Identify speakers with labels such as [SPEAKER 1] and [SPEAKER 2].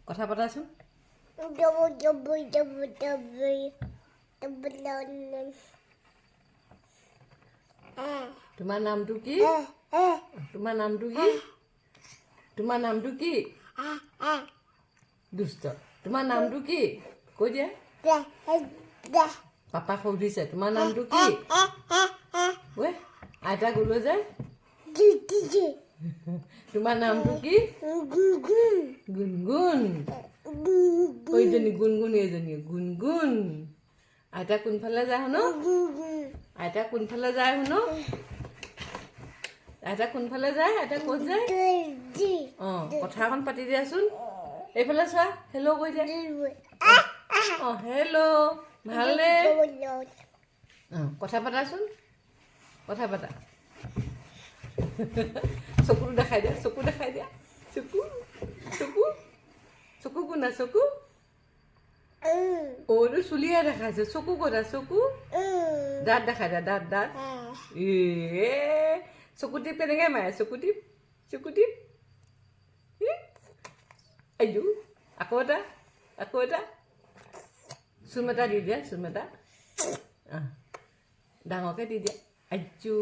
[SPEAKER 1] কথা পতাচোন তোমাৰ নামটো কি তোমাৰ নামটো কি তোমাৰ নামটো কি দুষ্ট তোমাৰ নামটো কি কৈ দিয়া পাপাক সুধিছে তোমাৰ নামটো কি ঐ আইতা গলৈ যায় তোমাৰ নামটো কি গুণগুণ এইজনী গুণগুণ এইজনী গুণগুণ আইতা কোনফালে যায় শুনো আইতা কোনফালে যায় শুনো আইতা কোনফালে যায় আইতা ক'ত যায় অঁ কথা এখন পাতি দিয়াচোন এইফালে চোৱা হেল্ল' কৈ দিয়া অঁ হেল্ল' ভালনে অঁ কথা পাতাচোন কথা পাতা চকুটো দেখাই দিয়া চকু দেখাই দিয়া চকু চকু চকু কোনা চকু অ'টো চুলিহে দেখাইছে চকু ক'তা চকু দাঁত দেখাই দিয়া দাঁত দাঁত চকু টিপ কেনেকৈ মাৰে চকু টিপ আইও আকৌ এটা চুম এটা দি দিয়া চুম এটা ডাঙৰকৈ দি দিয়া আইজো